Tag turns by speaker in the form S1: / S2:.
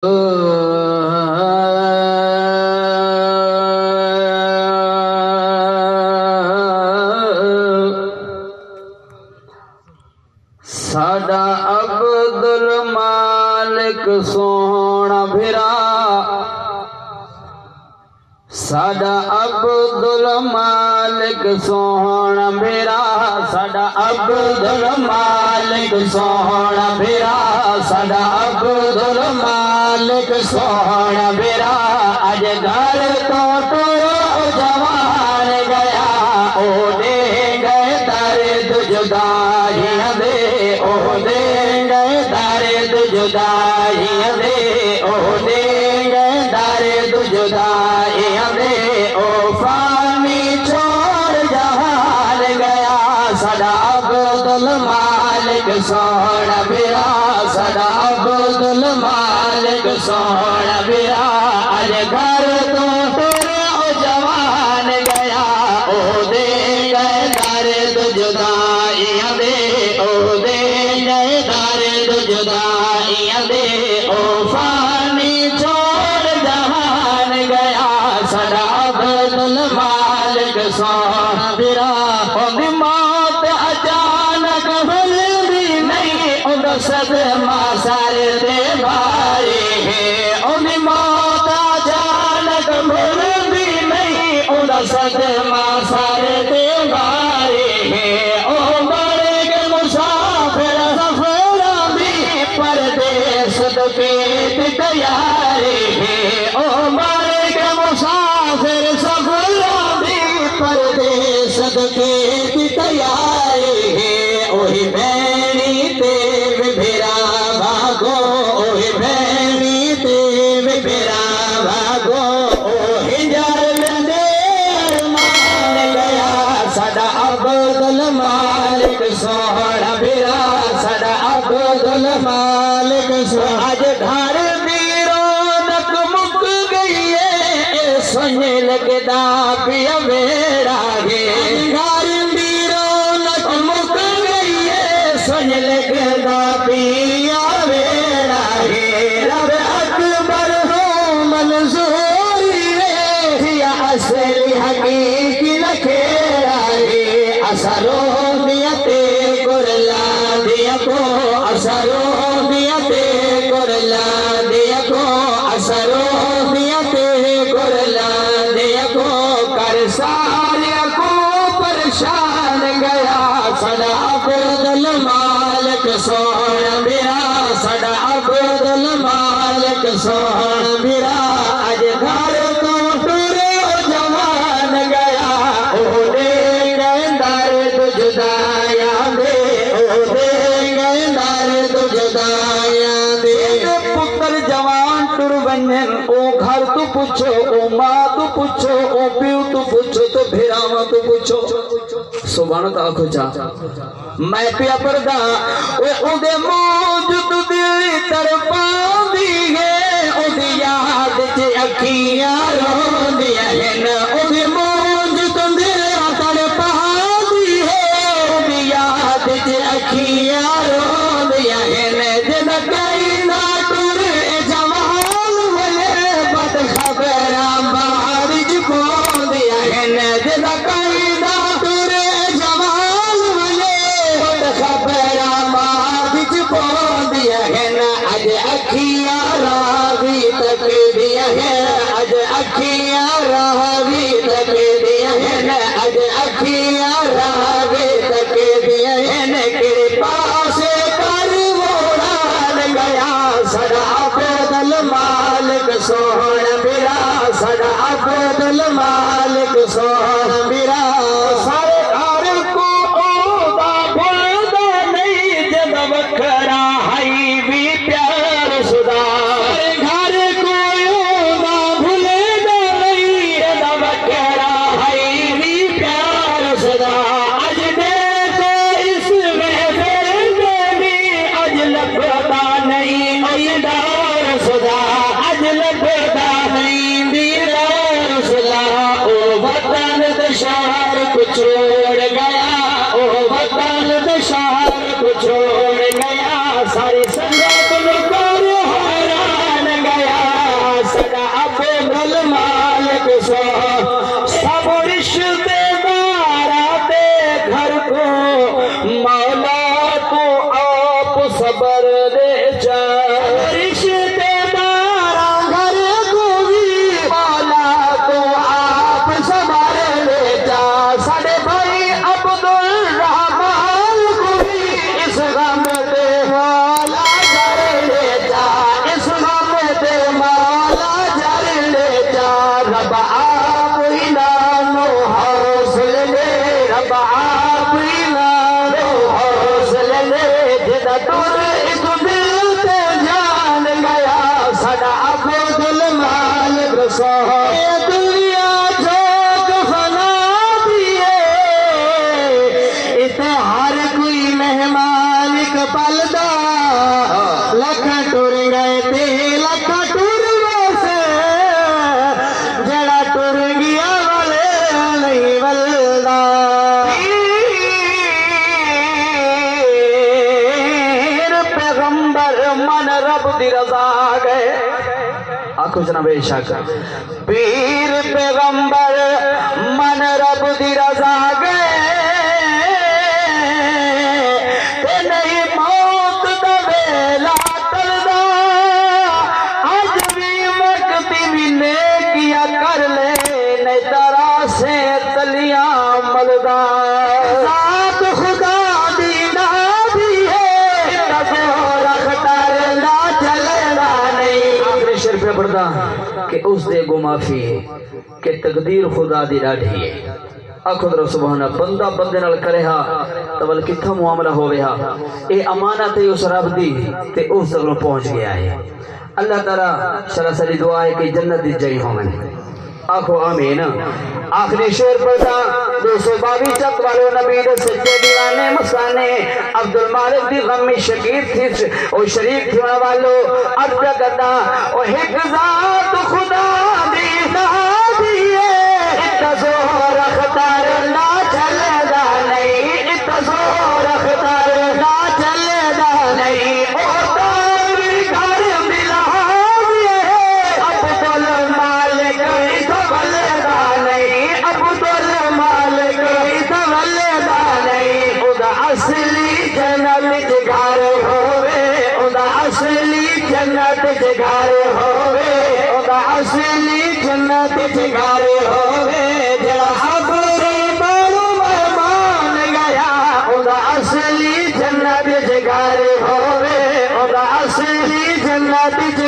S1: साडा अब्दुल मालिक सोहना भिरा, साडा अब्दुल मालिक सोहना भिरा, साडा अब्दुल मालिक सोहना भिरा, साडा अब्दुल मालिक सोहना भिरा। अज घर तो टुरो जवान गया, ओदे गए दर्द जुदाइयां दे, ओदे गए दर्द जुदाइयां दे, ओदे गए दर्द जुदाइयां दे। ओ फानी छोड़ जहान गया, साडा अब्दुल मालिक सोहना भिरा, साडा अब्दुल मालिक सोहना भिरा। अज घर तो टुरो जवान गया, ओदे गए दर्द जुदाइयां दे, ओदे गए दर्द जुदाइयां दे। ओ फानी छोड़ जहान गया, साडा अब्दुल मालिक सोहना भिरा। ओदी मौत अचानक मिलदी नहीं, ओदा सदमा सर दे भारी है। ओदी मौत अचानक मिलदी नहीं, ओदा सदमा सर दे भारी है। ओ बड़े के मुसाफिर सफरा भी परदेस के तैयारी है। ओ बड़े के मुसाफिर सफरा भी परदेस के तैयारी है। ओही भैनी ते भिरा भागो, ओही भैनी ते भिरा भागो। ओही जल दे मान गया, साडा अब्दुल मालिक सोहना भिरा, साडा अब्दुल मालिक सोहना। अज घर दी रौनक मुक गई है, सोने लगदा पिया मेरा है। घर दी रौनक मुक गई है, सोने लगदा पिया मेरा है। रब अकबर हो मंजूरी है, या असली हकीकी लखेरा है। असरो दिया ते कुरला दिया को, असरो दिया ते कुरला दिया को, असरो दिया ते कुरला दिया को। कर सारिया को परेशान गया, साडा अब्दुल मालिक सोहना भिरा, साडा अब्दुल मालिक सोहना भिरा। अज घर तो टुरो जवान गया, ओदे गए दर्द जुदाइयां दे, ओदे गए दर्द जुदाइयां दे। पुत्र जवान टुर वंजन, ओ घर तू पुछो, ओ मां तू पुछो, ओ प्यू तू पुछो, तो भिरावा तू पुछो। सुभान अल्लाह खुजा मैं पिया परदा, ओदे मौजूद दिल तड़पांदी है, ओदी याद च अखियां रोंदियां हैं। ओदे मौजूद दिल तड़पांदी है, ओदी याद च अखियां रोंदियां हैं। जद कई ना टुरे जवान वले, बद खबरां बारिश पौंदियां हैं। जद कई ना टुरे जवान वले, बद खबरां बारिश पौंदियां हैं। अज अखियां रावी तक दिया है, अज अखियां रावी तक दिया है, अज अखियां रावी तक दिया है। कृपा से कर मोड़ान गया, साडा अब्दुल मालिक सोहना भिरा, साडा अब्दुल मालिक सोहना भिरा। सारे घर को ओदा भुलदा नहीं, जद वखरा हई भी प्यार सुदा। घर को ओदा भुलदा नहीं, जद वखरा हई भी प्यार सुदा। अज देखो इसमें फिरदे, अज लभदा नहीं दीदार सुदा, अज लभदा नहीं दीदार सुदा। ओ वतन दशहर को छोड़ गया, ओ वतन दशहर को छोड़ गया। सारी संगत को हैरान गया, सोहना दुनिया जोक फना दिए इते हर कोई मेहमान एक पलदा लख टुर गए ते लख टुर वैसे जड़ा टुर गया वाले नहीं वलदा पैगंबर मन रब दी रजा गए आखो जना बेशक पीर पैगंबर मन रब दी रजा गए ते नहीं मौत दा वेला टलदा अज भी वक्ती भी नेकिया कर ले नहीं तारा से तलियां मलदा जात खुदा दी ना भी है पे पढ़दा कि उस दे गो माफी है कि तकदीर खुदा दी डाढ़ी है आखो दरो सुभान बंदा बंदे नाल करे हा तो वल किथा मुआमला होवे हा ए अमानत है उस रब दी ते उस तक पहुंच गया है अल्लाह ताला सरासरी दुआ है कि जन्नत दी जई होवे आखो आमीन आखिरी शेर पढ़दा 222 चक वाले नबी दे सच्चे दीवाने मसाने अब्दुल मालिक दी गमी शकीर थी ओ शरीफ थी वालो अर्ज करदा ओ एक जात खुदा दी नादी है तज़ोर अख्तर ना चलेदा नहीं तज़ोर अख्तर ना चलेदा नहीं ओ तारी घर मिला है अब्दुल मालिक इतवलदा नहीं अब्दुल मालिक इतवलदा नहीं उदा असली जन्नत घर होवे उदा असली जन्नत घर होवे उदा असली जन्नत घर होवे जड़ा हबरे बड़ो मेहमान गया उदा असली जन्नत घर होवे उदा असली जन्नत